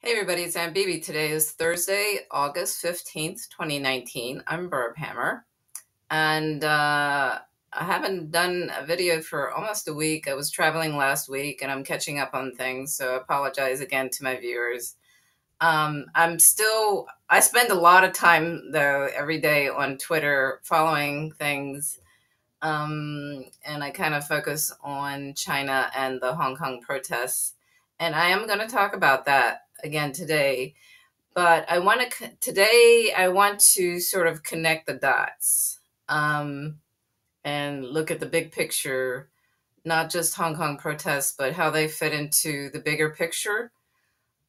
Hey everybody, it's Aunt Bibi. Today is Thursday, August 15th, 2019. I'm Burb Hammer, and I haven't done a video for almost a week. I was traveling last week and I'm catching up on things, so I apologize again to my viewers. I spend a lot of time though every day on Twitter following things, and I kind of focus on China and the Hong Kong protests. And I am going to talk about that again today. But today I want to sort of connect the dots, and look at the big picture, not just Hong Kong protests, but how they fit into the bigger picture.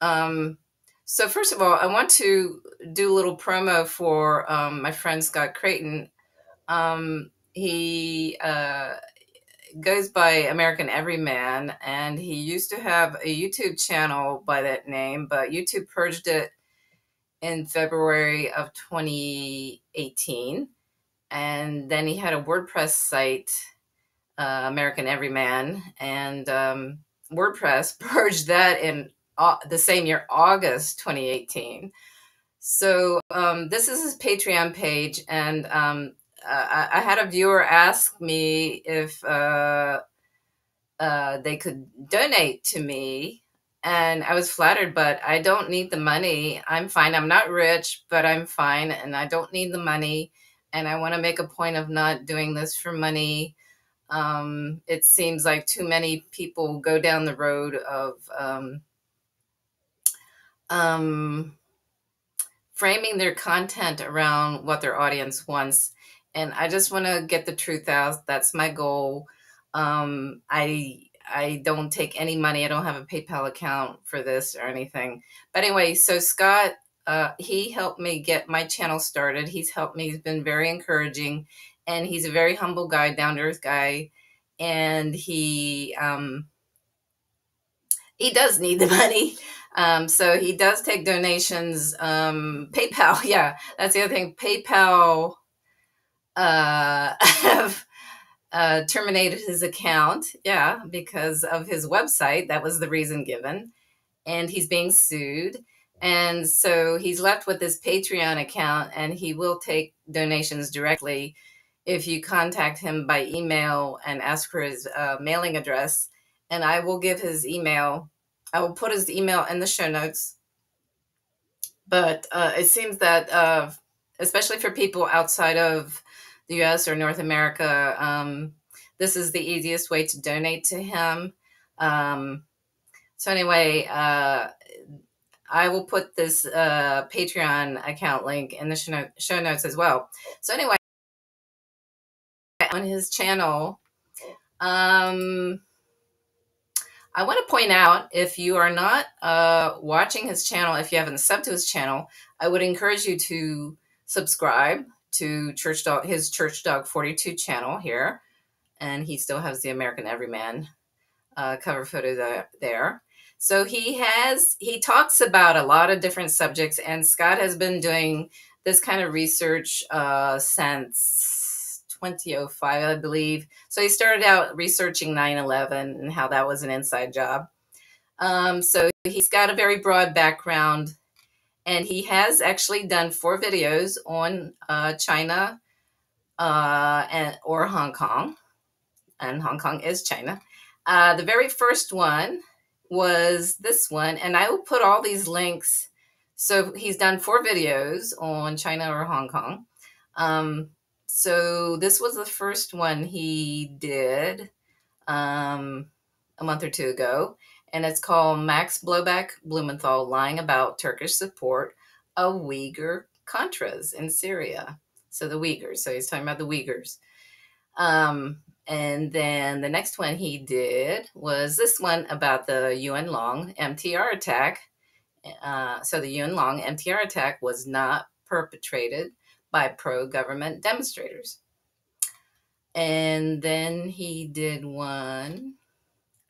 So first of all, I want to do a little promo for my friend Scott Creighton. He goes by American Everyman, and he used to have a YouTube channel by that name, but YouTube purged it in February of 2018. And then he had a WordPress site, American Everyman, and WordPress purged that in the same year, August 2018. So this is his Patreon page, and I had a viewer ask me if they could donate to me, and I was flattered, but I don't need the money. I'm fine. I'm not rich, but I'm fine, and I don't need the money. And I want to make a point of not doing this for money. It seems like too many people go down the road of framing their content around what their audience wants. And I just want to get the truth out. That's my goal. I don't take any money. I don't have a PayPal account for this or anything. But anyway, so Scott, he helped me get my channel started. He's helped me. He's been very encouraging, and he's a very humble guy, down-to-earth guy. And he does need the money. So he does take donations. PayPal, yeah, that's the other thing. PayPal have terminated his account, yeah, because of his website. That was the reason given. And he's being sued. And so he's left with this Patreon account, and he will take donations directly if you contact him by email and ask for his mailing address. And I will give his email. I will put his email in the show notes. But it seems that, especially for people outside of the US or North America, this is the easiest way to donate to him. So anyway, I will put this Patreon account link in the show notes as well. So anyway, on his channel, I want to point out, if you are not watching his channel, if you haven't subbed to his channel, I would encourage you to subscribe to his Church Dog 42 channel here. And he still has the American Everyman cover photo there. So he talks about a lot of different subjects, and Scott has been doing this kind of research since 2005, I believe. So he started out researching 9/11 and how that was an inside job. So he's got a very broad background, and he has actually done 4 videos on China or Hong Kong, and Hong Kong is China. The very first one was this one, and I will put all these links. So he's done 4 videos on China or Hong Kong. So this was the first one he did a month or 2 ago, and it's called Max Blowback Blumenthal Lying About Turkish Support of Uyghur Contras in Syria. So the Uyghurs. So he's talking about the Uyghurs. And then the next one he did was this one about the Yuen Long MTR attack. So the Yuen Long MTR attack was not perpetrated by pro-government demonstrators. And then he did one,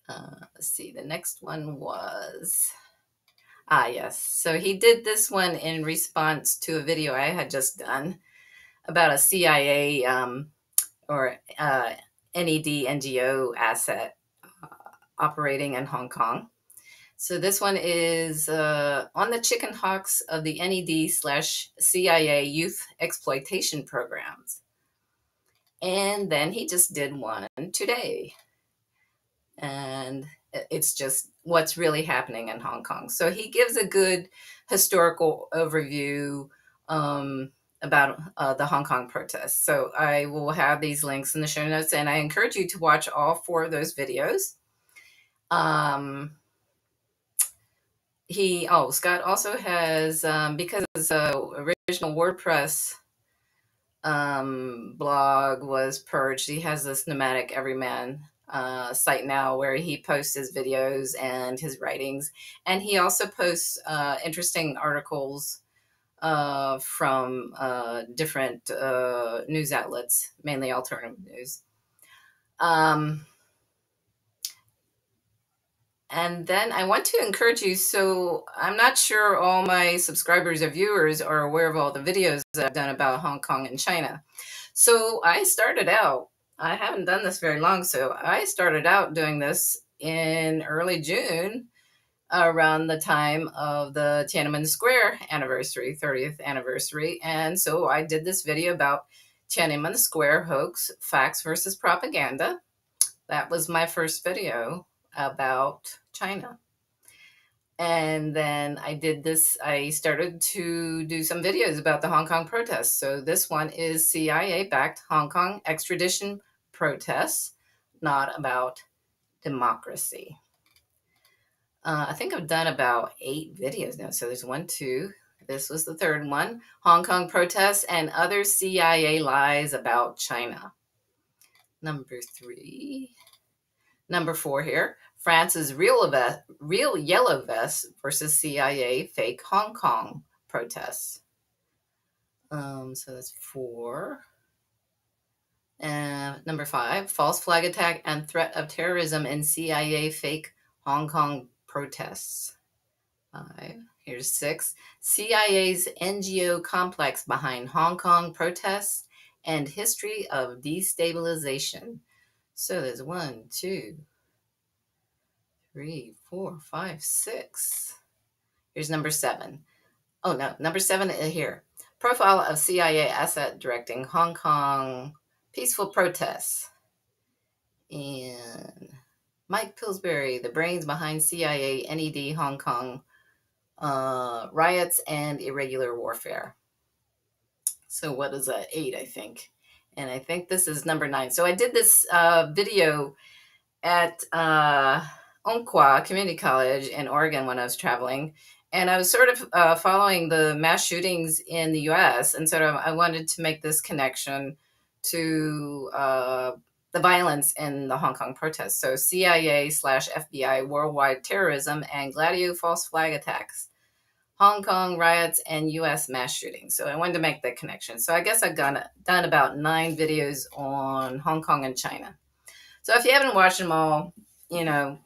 let's see, the next one was, yes. So he did this one in response to a video I had just done about a CIA or NED NGO asset operating in Hong Kong. So this one is on the chicken hawks of the NED/CIA youth exploitation programs. And then he just did one today. And it's just what's really happening in Hong Kong. So he gives a good historical overview about the Hong Kong protests. So I will have these links in the show notes, and I encourage you to watch all 4 of those videos. Scott also has, because his original WordPress blog was purged, he has this NomadicEveryman site now where he posts his videos and his writings. And he also posts interesting articles from different news outlets, mainly alternative news. And then I want to encourage you. So I'm not sure all my subscribers or viewers are aware of all the videos that I've done about Hong Kong and China. So I started out, I haven't done this very long, so I started out doing this in early June, around the time of the Tiananmen Square anniversary, 30th anniversary. And so I did this video about Tiananmen Square hoax, facts versus propaganda. That was my first video about China. And then I started to do some videos about the Hong Kong protests. So this one is CIA-backed Hong Kong extradition protests, not about democracy. I think I've done about 8 videos now. So there's 1, 2. This was the 3rd one. Hong Kong protests and other CIA lies about China. Number 3. Number 4 here. France's real yellow vest versus CIA fake Hong Kong protests. So that's 4. Number 5. False flag attack and threat of terrorism in CIA fake Hong Kong protests. 5. Here's 6. CIA's NGO complex behind Hong Kong protests and history of destabilization. So there's 1, 2, 3, 4, 5, 6. Here's number 7. Oh, no, number 7 is here. Profile of CIA asset directing Hong Kong peaceful protests. And Mike Pillsbury, the brains behind CIA NED Hong Kong riots and irregular warfare. So what is that? 8, I think. And I think this is number 9. So I did this video at Umpqua Community College in Oregon when I was traveling. And I was sort of following the mass shootings in the U.S. And sort of I wanted to make this connection to the violence in the Hong Kong protests. So CIA/FBI worldwide terrorism and Gladio false flag attacks, Hong Kong riots, and U.S. mass shootings. So I wanted to make that connection. So I guess I've done about 9 videos on Hong Kong and China. So if you haven't watched them all, you know,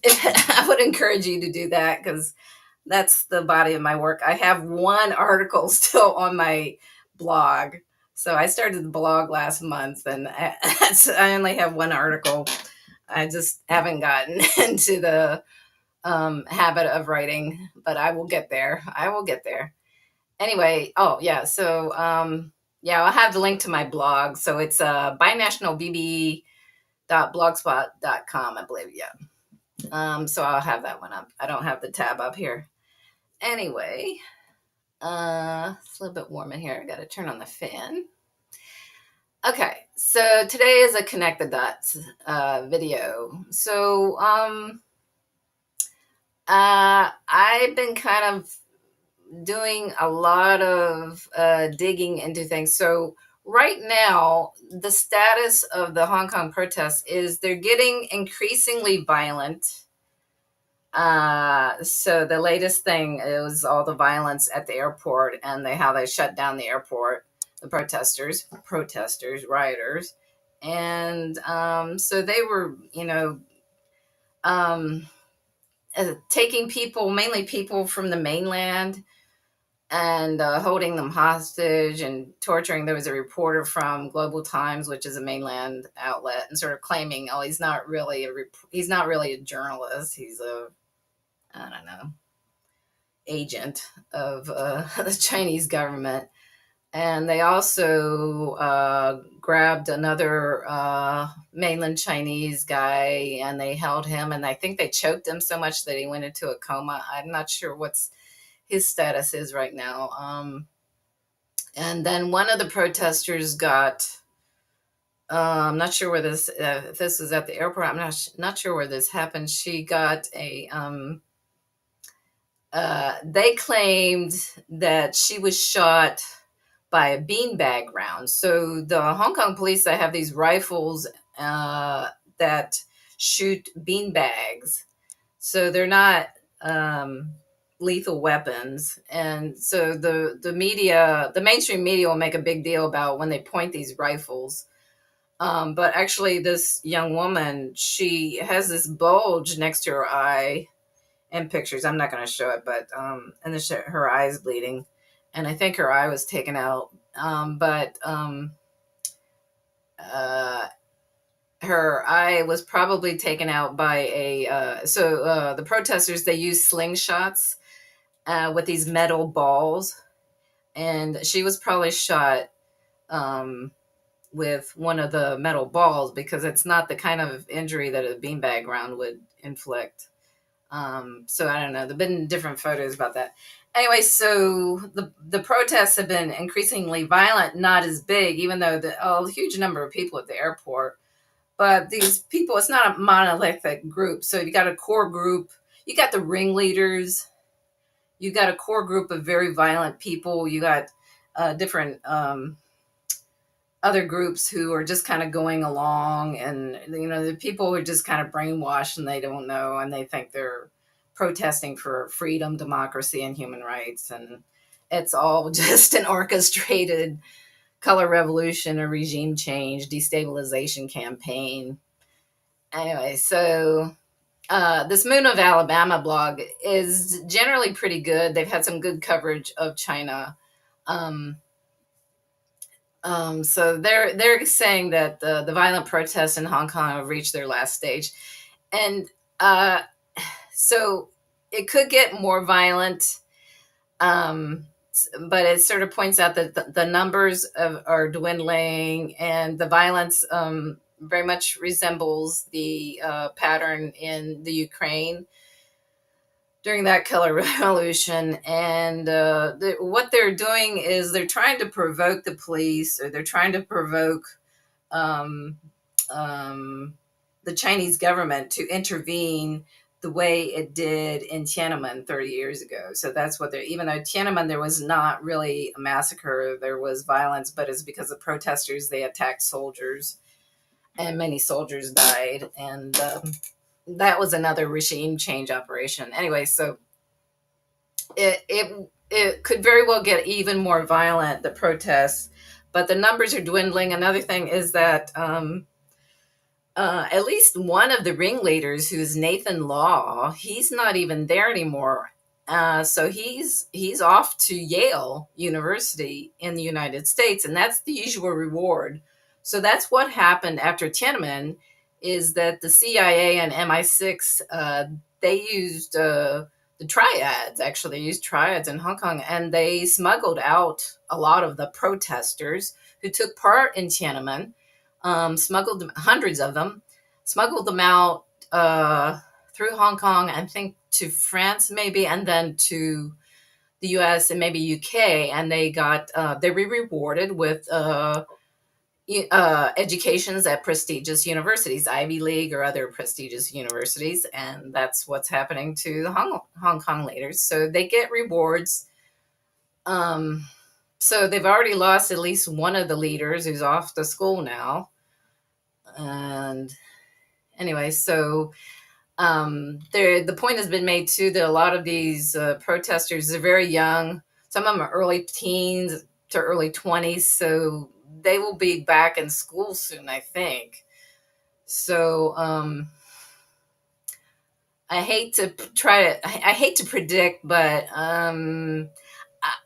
I would encourage you to do that because that's the body of my work. I have 1 article still on my blog. So I started the blog last month, and I only have 1 article. I just haven't gotten into the habit of writing, but I will get there. I will get there. Anyway, so I'll have the link to my blog. So it's binationalbb.blogspot.com, I believe. Yeah. So I'll have that one up. I don't have the tab up here. Anyway, it's a little bit warm in here. I got to turn on the fan. Okay, so today is a Connect the Dots video. So I've been kind of doing a lot of digging into things. So right now, the status of the Hong Kong protests is they're getting increasingly violent. So the latest thing is all the violence at the airport and how they shut down the airport, the protesters, rioters. And so they were, taking people, mainly people from the mainland, and holding them hostage and torturing. There was a reporter from Global Times, which is a mainland outlet, and sort of claiming, oh, he's not really a journalist. He's a I don't know, agent of the Chinese government. And they also grabbed another mainland Chinese guy, and they held him, and I think they choked him so much that he went into a coma. I'm not sure what's his status is right now. And then one of the protesters got, I'm not sure where this, if this was at the airport, I'm not sure where this happened. She got a, they claimed that she was shot by a beanbag round. So the Hong Kong police, they have these rifles that shoot beanbags. So they're not lethal weapons. And so the media, the mainstream media will make a big deal about when they point these rifles. But actually this young woman, she has this bulge next to her eye in pictures. I'm not going to show it, but and her eye is bleeding. And I think her eye was taken out. Her eye was probably taken out by the protesters, they used slingshots with these metal balls. And she was probably shot with one of the metal balls, because it's not the kind of injury that a beanbag round would inflict. So I don't know. There've been different photos about that. Anyway, so the protests have been increasingly violent, not as big, even though a huge number of people at the airport. But these people, it's not a monolithic group. So you got a core group, you got the ringleaders, you got a core group of very violent people, you got different other groups who are just kind of going along, and the people who are just kind of brainwashed and they don't know, and they think they're protesting for freedom, democracy, and human rights, and it's all just an orchestrated color revolution, a regime change, destabilization campaign. Anyway, so this Moon of Alabama blog is generally pretty good. They've had some good coverage of China. So they're saying that the violent protests in Hong Kong have reached their last stage, and so it could get more violent, but it sort of points out that the numbers are dwindling, and the violence very much resembles the pattern in the Ukraine during that color revolution. And what they're doing is they're trying to provoke the police, or they're trying to provoke um, the Chinese government to intervene the way it did in Tiananmen 30 years ago. So that's what even though Tiananmen, there was not really a massacre, there was violence, but it's because the protesters, they attacked soldiers, and many soldiers died. And that was another regime change operation. Anyway, so it could very well get even more violent, the protests, but the numbers are dwindling. Another thing is that at least one of the ringleaders, who's Nathan Law, he's not even there anymore. So he's off to Yale University in the United States, and that's the usual reward. So that's what happened after Tiananmen, is that the CIA and MI6, they used the triads. Actually, they used triads in Hong Kong, and they smuggled out a lot of the protesters who took part in Tiananmen. Smuggled them, hundreds of them, smuggled them out through Hong Kong, I think to France maybe, and then to the US and maybe UK, and they were rewarded with educations at prestigious universities, Ivy League or other prestigious universities, and that's what's happening to the Hong Kong leaders. So they get rewards. So they've already lost at least one of the leaders, who's off to school now. And anyway, so the point has been made too that a lot of these protesters are very young. Some of them are early teens to early 20s, so they will be back in school soon, I think. So I hate to predict, but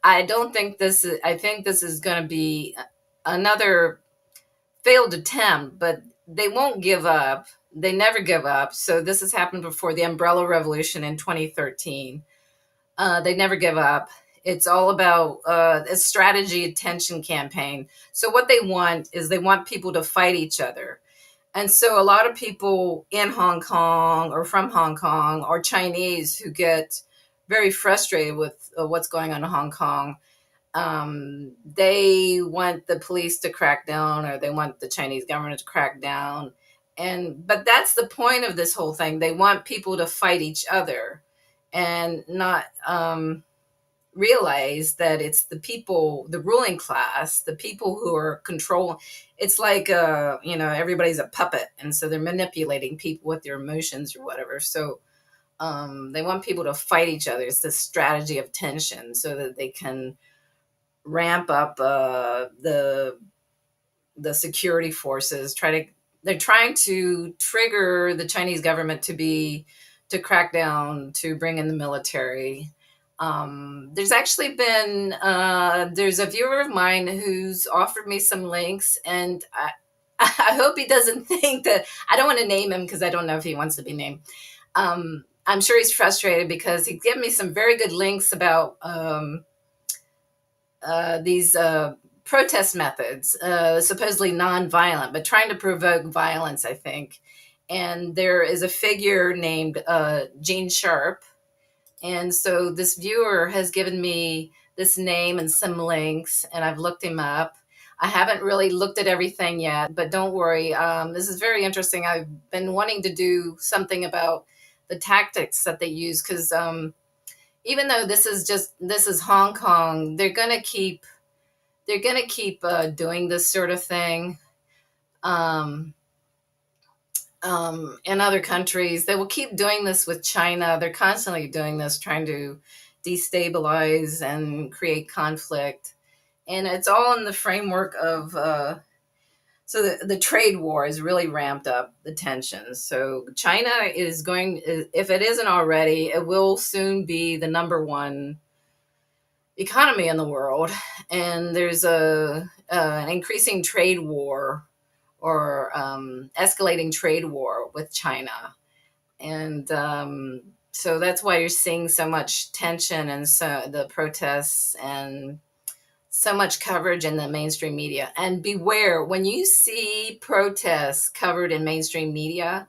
I don't think this is. I think this is going to be another failed attempt, but they won't give up. they never give up. So this has happened before, the Umbrella Revolution in 2013. They never give up. It's all about a strategy attention campaign. So what they want is they want people to fight each other. And so a lot of people in Hong Kong or from Hong Kong or Chinese who get very frustrated with what's going on in Hong Kong, they want the police to crack down, or they want the Chinese government to crack down. But that's the point of this whole thing. They want people to fight each other and not realize that it's the people, the ruling class, the people who are controlling. It's like, everybody's a puppet. And so they're manipulating people with their emotions or whatever. So they want people to fight each other. It's the strategy of tension so that they can ramp up the security forces. They're trying to trigger the Chinese government to crack down, to bring in the military. There's actually been there's a viewer of mine who's offered me some links, and I hope he doesn't think that I don't want to name him, because I don't know if he wants to be named. I'm sure he's frustrated because he gave me some very good links about these protest methods, supposedly nonviolent, but trying to provoke violence, I think. And there is a figure named Gene Sharp. And so this viewer has given me this name and some links, and I've looked him up. I haven't really looked at everything yet, but don't worry. This is very interesting. I've been wanting to do something about the tactics that they use, because even though this is Hong Kong, they're gonna keep doing this sort of thing. In other countries, they will keep doing this with China. They're constantly doing this, trying to destabilize and create conflict. And it's all in the framework of, so the trade war has really ramped up the tensions. So China is going, if it isn't already, it will soon be the #1 economy in the world. And there's an increasing trade war, or escalating trade war with China. And so that's why you're seeing so much tension and so the protests and so much coverage in the mainstream media. And beware, when you see protests covered in mainstream media,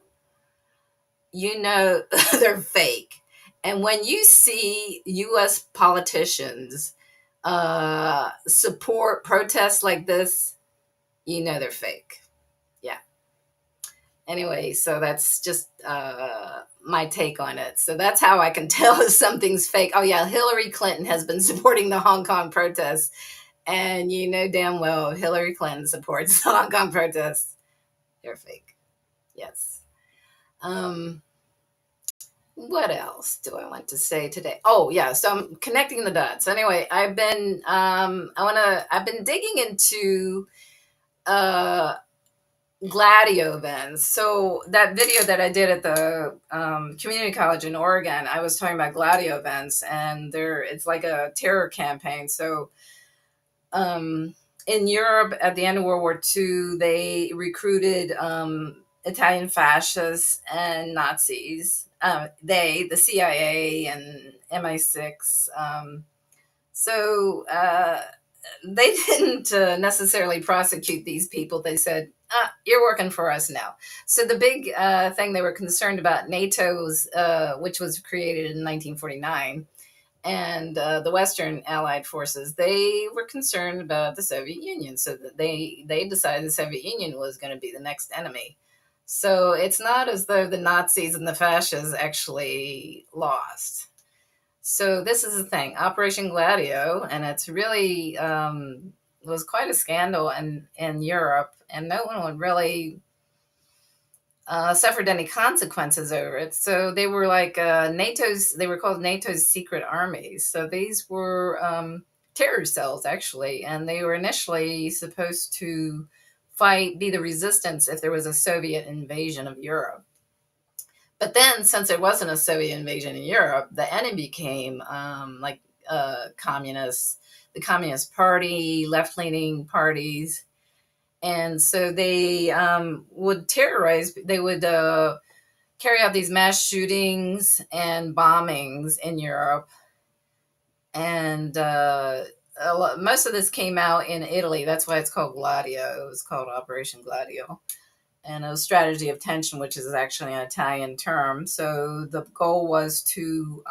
they're fake. And when you see US politicians support protests like this, they're fake. Yeah. Anyway, so that's just my take on it. So that's how I can tell if something's fake. Oh yeah, Hillary Clinton has been supporting the Hong Kong protests, and damn well Hillary Clinton supports the Hong Kong protests. They're fake. Yes. What else do I want to say today? Oh yeah, so I'm connecting the dots. Anyway, I've been digging into Gladio events. So that video that I did at the community college in Oregon, I was talking about Gladio events, and it's like a terror campaign. So in Europe at the end of World War II, they recruited Italian fascists and Nazis. The CIA and MI6. So they didn't necessarily prosecute these people. They said, you're working for us now. So the big thing they were concerned about, NATO's, which was created in 1949, and the Western Allied forces, they were concerned about the Soviet Union. So that they decided the Soviet Union was going to be the next enemy. So it's not as though the Nazis and the fascists actually lost. So this is the thing, Operation Gladio, and it's really was quite a scandal in Europe, and no one would really suffered any consequences over it. So they were like they were called NATO's secret armies. So these were terror cells, actually, and they were initially supposed to be the resistance if there was a Soviet invasion of Europe. But then, since there wasn't a Soviet invasion in Europe, the enemy became communists, the Communist Party, left-leaning parties. And so they would terrorize, they would carry out these mass shootings and bombings in Europe. And most of this came out in Italy. That's why it's called Gladio. It was called Operation Gladio. And it was strategy of tension, which is actually an Italian term. So the goal was to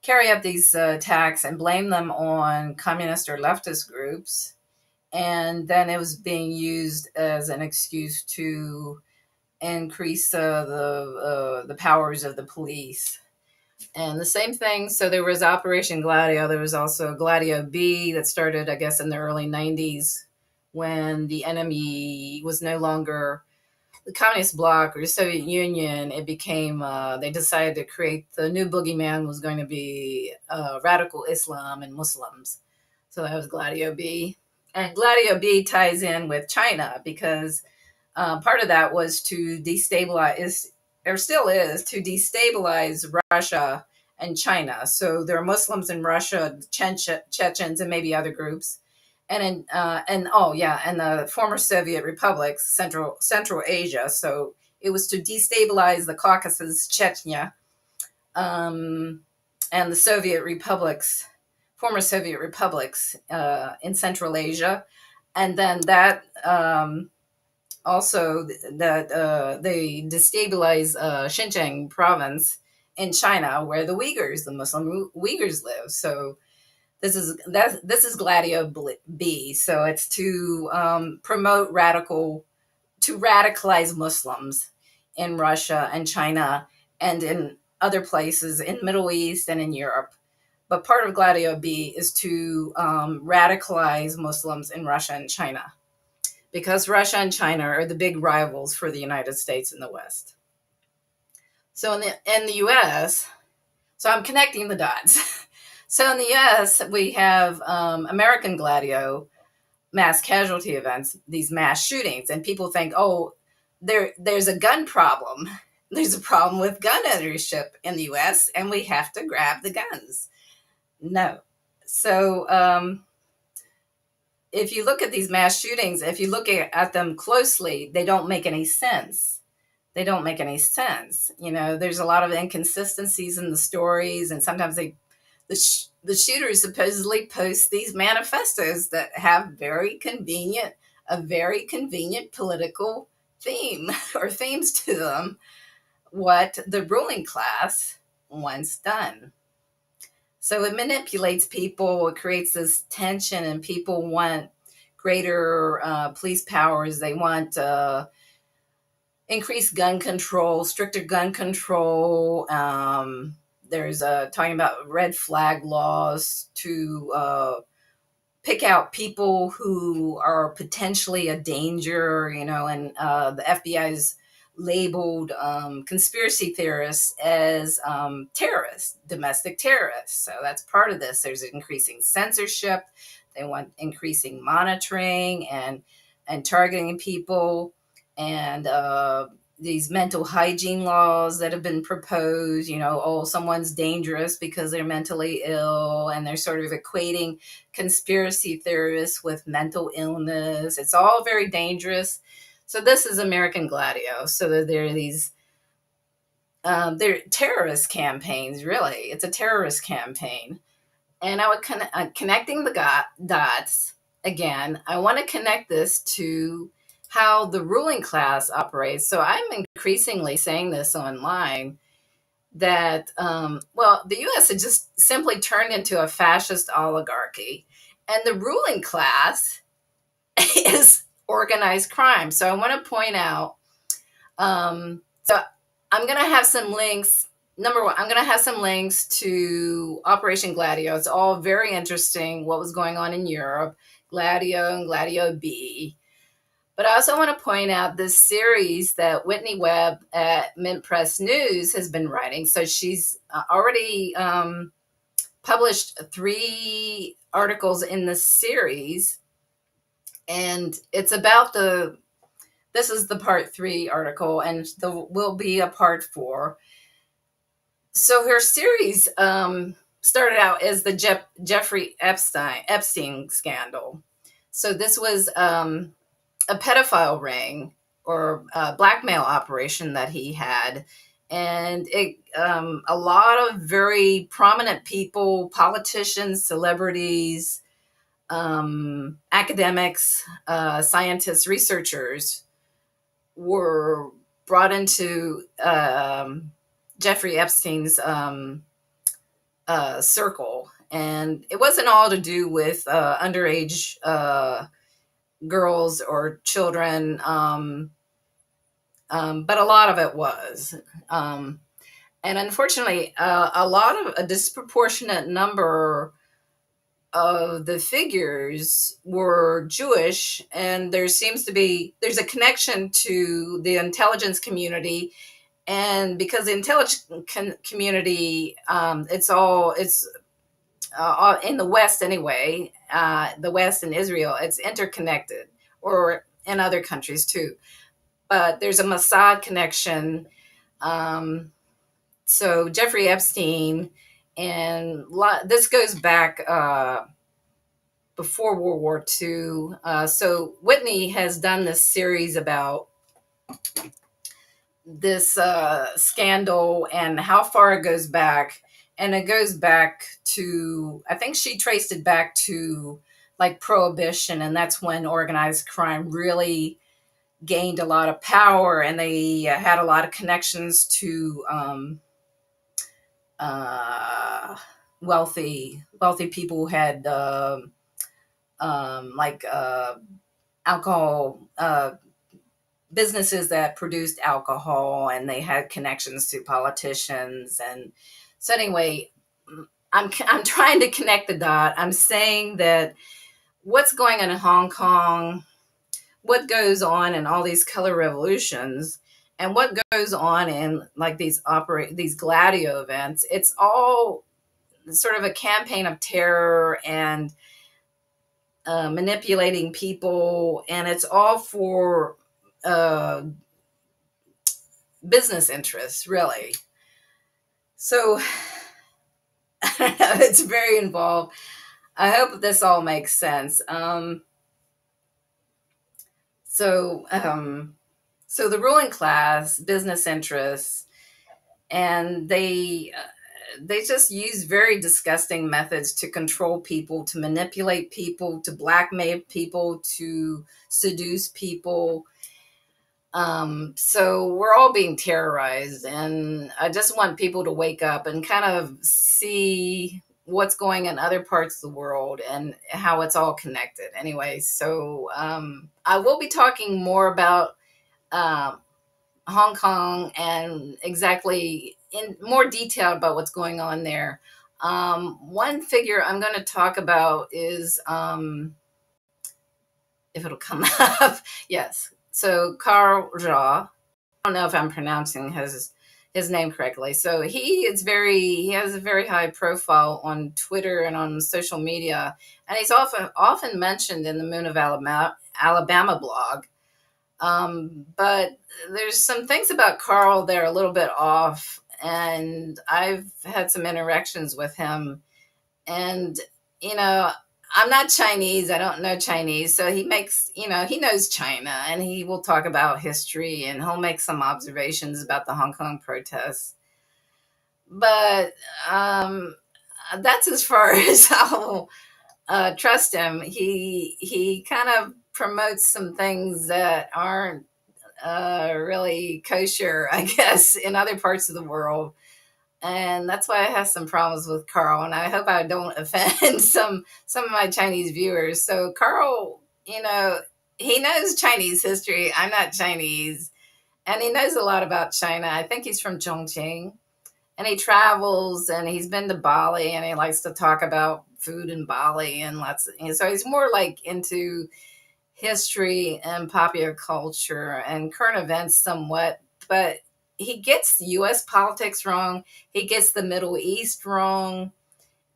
carry out these attacks and blame them on communist or leftist groups. And then it was being used as an excuse to increase the powers of the police. And the same thing, so there was Operation Gladio. There was also Gladio B that started, I guess, in the early 90s when the enemy was no longer the communist bloc or the Soviet Union. It became, they decided to create the new boogeyman was going to be radical Islam and Muslims. So that was Gladio B. And Gladio B ties in with China because part of that was to destabilize, or still is, to destabilize Russia and China. So there are Muslims in Russia, Chechens, and maybe other groups, and the former Soviet republics, Central Asia. So it was to destabilize the Caucasus, Chechnya, and the Soviet republics, former Soviet republics in Central Asia, and then that. Also, that they destabilize Xinjiang province in China, where the Uyghurs, the Muslim Uyghurs, live. So this is Gladio B. So it's to promote to radicalize Muslims in Russia and China and in other places in the Middle East and in Europe. But part of Gladio B is to radicalize Muslims in Russia and China, because Russia and China are the big rivals for the United States in the West. So in the U.S., so I'm connecting the dots. So in the U.S., we have American Gladio mass casualty events, these mass shootings, and people think, oh, there's a gun problem. There's a problem with gun ownership in the U.S., and we have to grab the guns. No. So if you look at these mass shootings, if you look at them closely, they don't make any sense. They don't make any sense. You know, there's a lot of inconsistencies in the stories, and sometimes the shooters supposedly post these manifestos that have a very convenient political theme or themes to them, what the ruling class wants done. So it manipulates people. It creates this tension, and people want greater police powers. They want increased gun control, stricter gun control. There's talking about red flag laws to pick out people who are potentially a danger, you know, and the FBI's labeled conspiracy theorists as terrorists, domestic terrorists. So that's part of this. There's increasing censorship. They want increasing monitoring and targeting people, and these mental hygiene laws that have been proposed. You know, oh, someone's dangerous because they're mentally ill, and they're sort of equating conspiracy theorists with mental illness. It's all very dangerous. So this is American Gladio. So there are these, they're terrorist campaigns, really. It's a terrorist campaign. And I would connecting the dots, again, I want to connect this to how the ruling class operates. So I'm increasingly saying this online, that, the U.S. had just simply turned into a fascist oligarchy. And the ruling class is organized crime. So I want to point out, so I'm going to have some links. Number one, I'm going to have some links to Operation Gladio. It's all very interesting what was going on in Europe, Gladio and Gladio B. But I also want to point out this series that Whitney Webb at Mint Press News has been writing. So she's already published 3 articles in this series. And it's about this is the part 3 article, and there will be a part 4. So her series started out as the Jeffrey Epstein scandal. So this was a pedophile ring or a blackmail operation that he had. And a lot of very prominent people, politicians, celebrities, academics, scientists, researchers were brought into Jeffrey Epstein's circle. And it wasn't all to do with underage girls or children, but a lot of it was. And unfortunately, a disproportionate number of the figures were Jewish, and there's a connection to the intelligence community. And because the intelligence community, it's in the West anyway, the West and Israel, it's interconnected, or in other countries too. But there's a Mossad connection. So Jeffrey Epstein, and this goes back before World War II. So Whitney has done this series about this scandal and how far it goes back. And it goes back to, I think she traced it back to like Prohibition. And that's when organized crime really gained a lot of power, and they had a lot of connections to wealthy people who had alcohol businesses that produced alcohol, and they had connections to politicians. And so anyway, I'm trying to connect the dot. I'm saying that what's going on in Hong Kong, what goes on in all these color revolutions, and what goes on in like these Gladio events, it's all sort of a campaign of terror and manipulating people, and it's all for business interests, really. So it's very involved. I hope this all makes sense. So the ruling class, business interests, and they just use very disgusting methods to control people, to manipulate people, to blackmail people, to seduce people. So we're all being terrorized, and I just want people to wake up and kind of see what's going in other parts of the world and how it's all connected. Anyway, so I will be talking more about Hong Kong and exactly in more detail about what's going on there. One figure I'm going to talk about is, if it'll come up, yes. So Carl Jha, I don't know if I'm pronouncing his name correctly. So he has a very high profile on Twitter and on social media, and he's often mentioned in the Moon of Alabama blog. But there's some things about Carl that are a little bit off, and I've had some interactions with him. And, I'm not Chinese. I don't know Chinese. So he knows China, and he will talk about history, and he'll make some observations about the Hong Kong protests. But that's as far as I'll trust him. He kind of promotes some things that aren't really kosher, I guess, in other parts of the world. And that's why I have some problems with Carl, and I hope I don't offend some of my Chinese viewers. So Carl, he knows Chinese history. I'm not Chinese, and he knows a lot about China. I think he's from Chongqing, and he travels, and he's been to Bali, and he likes to talk about food in Bali and so he's more like into history and popular culture and current events somewhat, but he gets U.S. politics wrong. He gets the Middle East wrong.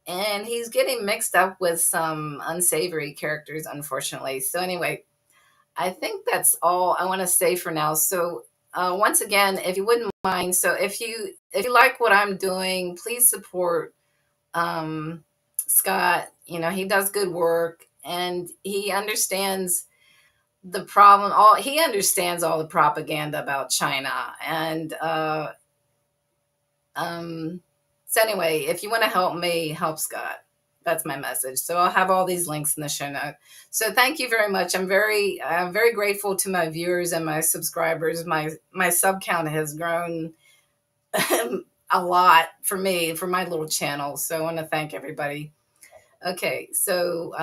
And he's getting mixed up with some unsavory characters, unfortunately. So anyway, I think that's all I want to say for now. So once again, if you wouldn't mind, so if you like what I'm doing, please support Scott. He does good work, and he understands the problem, all he understands all the propaganda about China. And so anyway, if you want to help me, help Scott. That's my message. So I'll have all these links in the show note. So thank you very much. I'm very grateful to my viewers and my subscribers. My sub count has grown a lot for me, for my little channel. So I want to thank everybody. Okay, so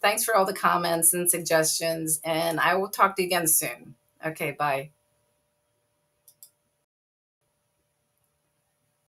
thanks for all the comments and suggestions, and I will talk to you again soon. Okay, bye.